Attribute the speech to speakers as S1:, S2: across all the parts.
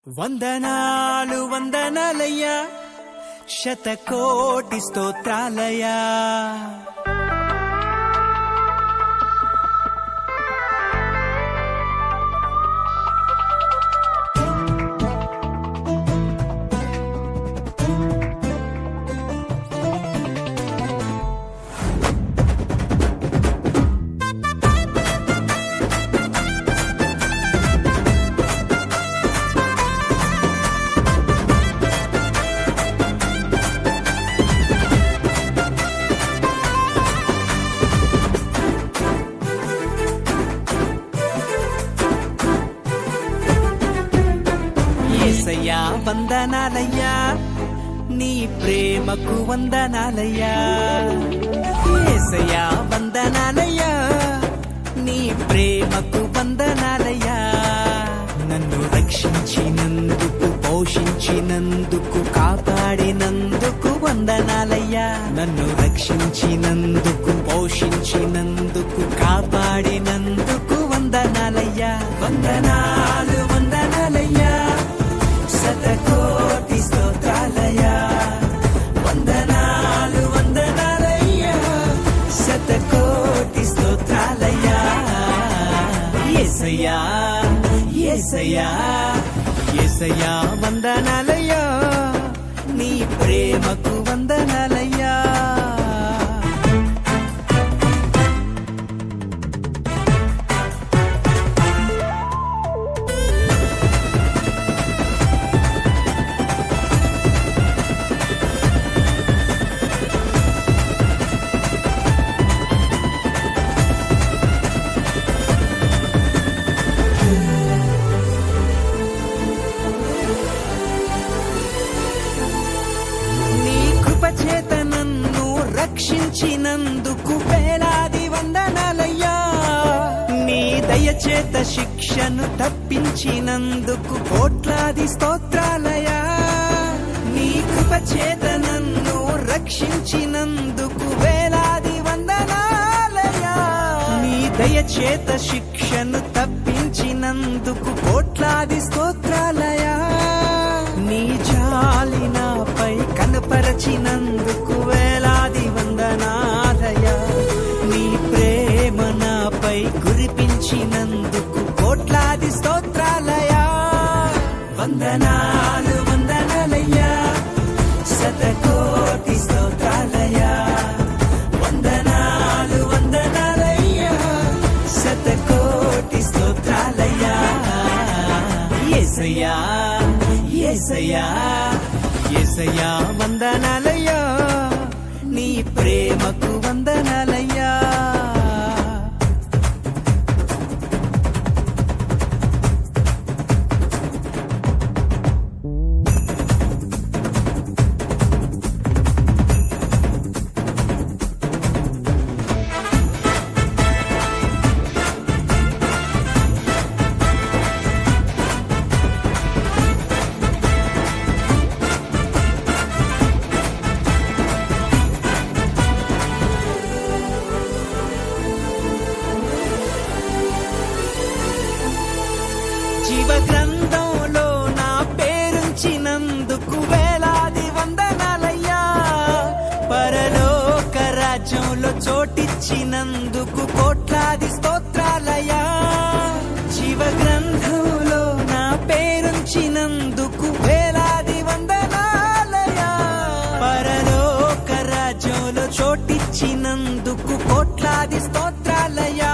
S1: వందనాలు వందనాలయ్యా, శతకోటి స్తోత్రాలయ్యా. యేసయ్యా వందనాలయ్యా, నీ ప్రేమకు వందనాలయ్యా. యేసయ్యా వందనాలయ్యా, నీ ప్రేమకు వందనాలయ్యా. నన్ను రక్షించినందుకు, పోషించినందుకు, కాపాడినందుకు వందనాలయ్యా. నన్ను రక్షించినందుకు, పోషించినందుకు, కాపాడినందుకు వందనాలయ్యా. వందనాలు వందనాలయ్యా, శతకోటి స్తోత్రాలయ్యా. వందనాలు వందనాలయ్యా, శతకోటి స్తోత్రాలయ్యా. యేసయ్యా యేసయ్యా యేసయ్యా వందనాలయ్యా, నీ ప్రేమకు వందనాలయ్యా. చేత నన్ను రక్షించినందుకు వేలాది వందనాలయ్యా. నీ దయచేత శిక్షను తప్పించినందుకు కోట్లాది స్తోత్రాలయ్యా. నీ కృప చేత నన్ను రక్షించినందుకు వేలాది వందనాలయ్యా. నీ దయచేత శిక్షను తప్పించినందుకు కోట్లాది స్తోత్రాలయ్యా. నీ జాలి నాపై కనపరచినందుకు వేలాది వందనాలయ్యా. నీ ప్రేమ నాపై కురిపించినందుకు కోట్లాది స్తోత్రాలయ్యా. వందనాలు వందనాలయ్యా, శతకోటి స్తోత్రాలయ్యా. వందనాలు వందనాలయ్యా, శతకోటి స్తోత్రాలయ్యా. యేసయ్యా యేసయ్యా యేసయ్యా వందనాలయ్యా, నీ ప్రేమకు వందనాలయ్యా. జీవ గ్రంథంలో నా పేరుంచినందుకు వేలాది వందనాలయ్యా. పరలోక రాజ్యంలో చోటిచ్చినందుకు కోట్లాది స్తోత్రాలయ్యా. జీవ గ్రంథంలో నా పేరుంచినందుకు వేలాది వందనాలయ్యా. పరలోక రాజ్యంలో చోటిచ్చినందుకు కోట్లాది స్తోత్రాలయ్యా.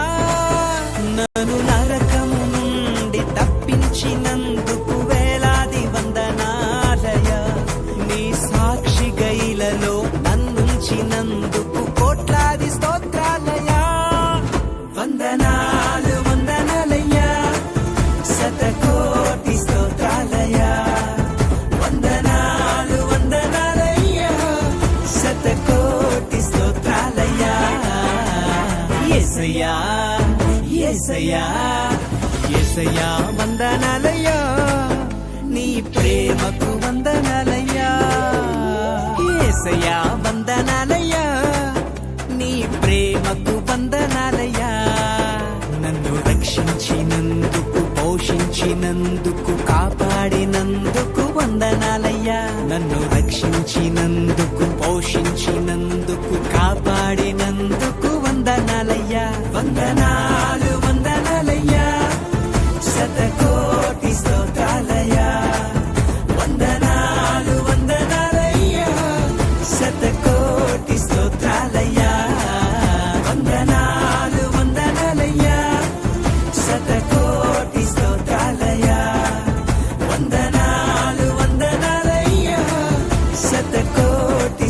S1: నన్ను నరకము నుండి తప్పించినందుకు వేలాది వందనాలయ్యా. నీ సాక్షి గైలలో నన్నుంచినందుకు కోట్లాది స్తోత్రాలయ్యా. వందనాలు వందనాలయ్యా, శతకోటి స్తోత్రాలయ్యా. వందనాలు వందనాలయ్యా, శతకోటి స్తోత్రాలయ్యా. యేసయ్యా యేసయ్యా యేసయ్యా వందనాలయ్యా, నీ ప్రేమకు వందనాలయ్యా. యేసయ్యా వందనాలయ్యా, నీ ప్రేమకు వందనాలయ్యా. నన్ను రక్షించినందుకు, పోషించినందుకు, కాపాడి కాపాడినందుకు వందనాలయ్యా నన్ను రక్షించినందుకు పోషించినందుకు కాపాడినందుకు వందనాలయ్యా వందనాలు వందనాలయ్యా శతకోటి స్తోత్రాలయ్యా వందనాలు వందనాలయ్యా శతకోటి స్తోత్రాలయ్యా వందనాలు వందనాలయ్యా శతకోటి స్తోత్రాలయ్యా వందనాలు వందనాలయ్యా శతకోటి